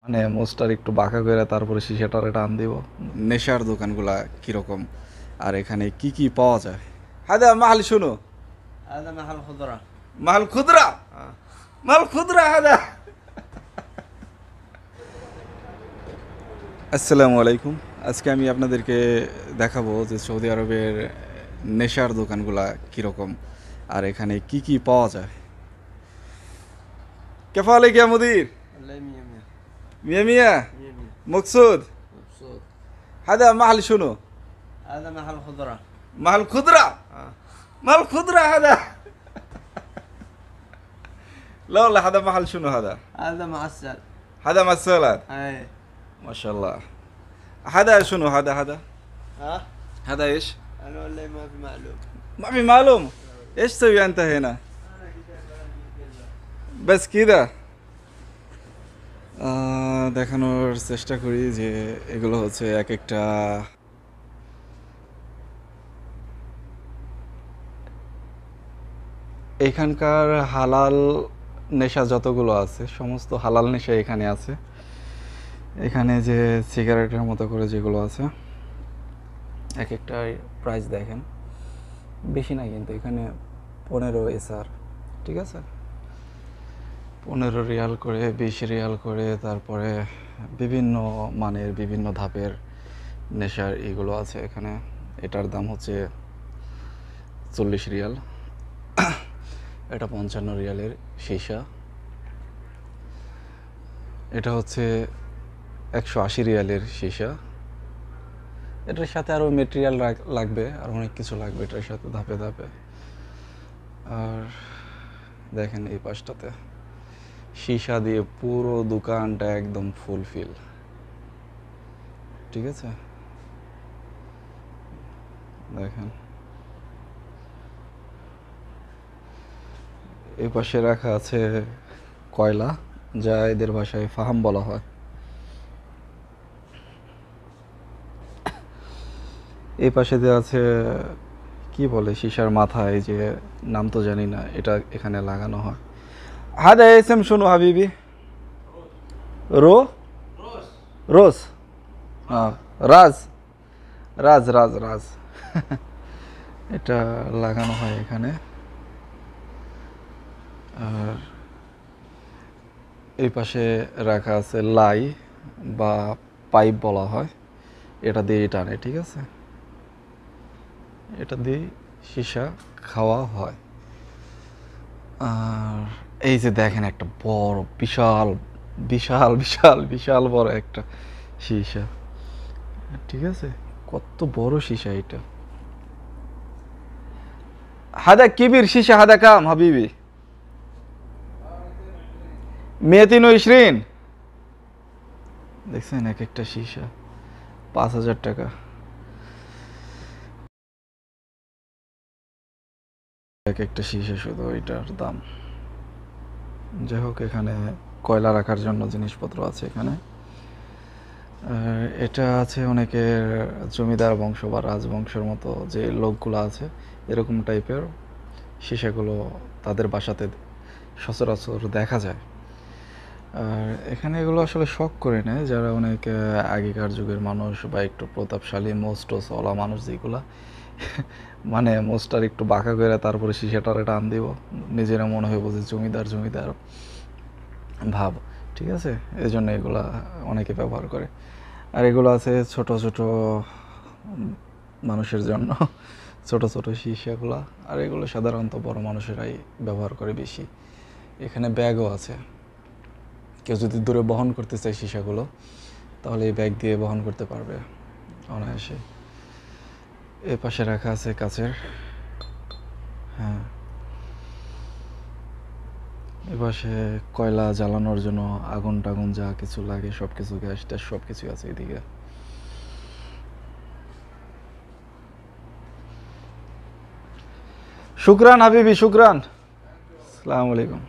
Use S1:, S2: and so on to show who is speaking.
S1: মানে মোস্টার একটু বাঁকা করে তারপরে শিশাটারে টান দিব। নেশার দোকানগুলা কিরকম আর এখানে কি কি পাওয়া যায়। হাদা মাল শুনো,
S2: هذا محل خضرة.
S1: মাল খুদরা, মাল খুদরা হাদা। আসসালামু আলাইকুম। আজকে আমি আপনাদেরকে দেখাবো যে সৌদি আরবের নেশার দোকানগুলা কিরকম আর এখানে কি কি পাওয়া যায়। কেফা আলাইক ইয়া মুদির,
S2: والله مية مية.
S1: মিয়া মিয়া
S2: مية مية.
S1: মকসুদ।
S2: مبسوط.
S1: হাদা মাল শুনো,
S2: هذا محل خضرة.
S1: মাল খুদরা, মাল খুদরা হাদা। لا والله هذا محل شنو هذا؟
S2: هذا معسل.
S1: هذا مسألة
S2: اي.
S1: ما شاء الله. هذا شنو هذا؟
S2: ها؟
S1: هذا ايش؟
S2: انا والله ما في معلوم.
S1: ما في معلوم. ايش تسوي انت هنا؟ بس كذا. দেখানোর চেষ্টা করি যে এগুলো হচ্ছে এক একটা এখানকার হালাল নেশা যতগুলো আছে সমস্ত হালাল নেশা এখানে আছে। এখানে যে সিগারেটের মতো করে যেগুলো আছে এক একটা প্রাইস দেখেন, বেশি না কিন্তু এখানে 15 এসআর, ঠিক আছে, 15 রিয়াল করে, 20 রিয়াল করে, তারপরে বিভিন্ন মানের বিভিন্ন ধাপের নেশার এগুলো আছে এখানে। এটার দাম হচ্ছে 40 রিয়াল, এটা 55 রিয়ালের সীসা, এটা হচ্ছে 180 রিয়ালের সীসা। এটার সাথে আরও মেটেরিয়াল লাগবে, আর অনেক কিছু লাগবে এটার সাথে ধাপে ধাপে। আর দেখেন এই পাশটাতে সীসা দিয়ে পুরো দোকানটা একদম ফুলফিল, ঠিক আছে। দেখেন এই পাশে রাখা আছে কয়লা, যা এদের ভাষায় ফাহাম বলা হয়। এই পাশে দেওয়া আছে কি বলে সীসার মাথায়, যে নাম তো জানি না, এটা এখানে লাগানো হয়। হাদা এসএম শুনো হাবিবি, রো রোজ, হ্যাঁ রাজ, রাজ রাজ রাজ এটা লাগানো হয় এখানে। আর এই পাশে রাখা আছে লাই বা পাইপ বলা হয়, এটা দিয়ে টানে, ঠিক আছে, এটা দিয়ে সীসা খাওয়া হয়। আর এই যে দেখেন একটা বড় বিশাল বিশাল বিশাল বিশাল বড় একটা সীসা, ঠিক আছে, কত বড় সীসা এটা। হাদা কিবির সীসা, হাদা কাম হাবিবি 123। দেখছেন এক একটা সীসা 5000 টাকা। এক একটা সীসা শুধু এটার দাম। যাই হোক, এখানে কয়লা রাখার জন্য জিনিসপত্র আছে এখানে। এটা আছে অনেকের জমিদার বংশ বা রাজবংশের মতো যে লোকগুলো আছে, এরকম টাইপের সীসাগুলো তাদের বাসাতে সচরাচর দেখা যায়। আর এখানে এগুলো আসলে শখ করে নেয় যারা অনেক আগেকার যুগের মানুষ বা একটু প্রতাপশালী মোস্টওয়ালা মানুষ, যেগুলা মানে মোস্টার একটু বাঁকা করে তারপরে সীসাটারে টান দিব, নিজেরা মনে হয় বুঝে জমিদার জমিদার ভাব, ঠিক আছে, এই জন্য এগুলা অনেকে ব্যবহার করে। আর এগুলো আছে ছোট ছোট মানুষের জন্য, ছোট ছোট সীসাগুলা। আর এগুলো সাধারণত বড় মানুষেরাই ব্যবহার করে বেশি। এখানে ব্যাগও আছে, কেউ যদি দূরে বহন করতে চায় সীসাগুলো, তাহলে এই ব্যাগ দিয়ে বহন করতে পারবে অনায়াসে। এ পাশে রাখা আছে কাচের, হ্যাঁ, এ পাশে কয়লা জ্বালানোর জন্য আগুন টাগুন যা কিছু লাগে সব কিছু, গ্যাস ট্যাস সব কিছু আছে এদিকে। শুকরান হাবিবি, শুকরান। আসসালামু আলাইকুম।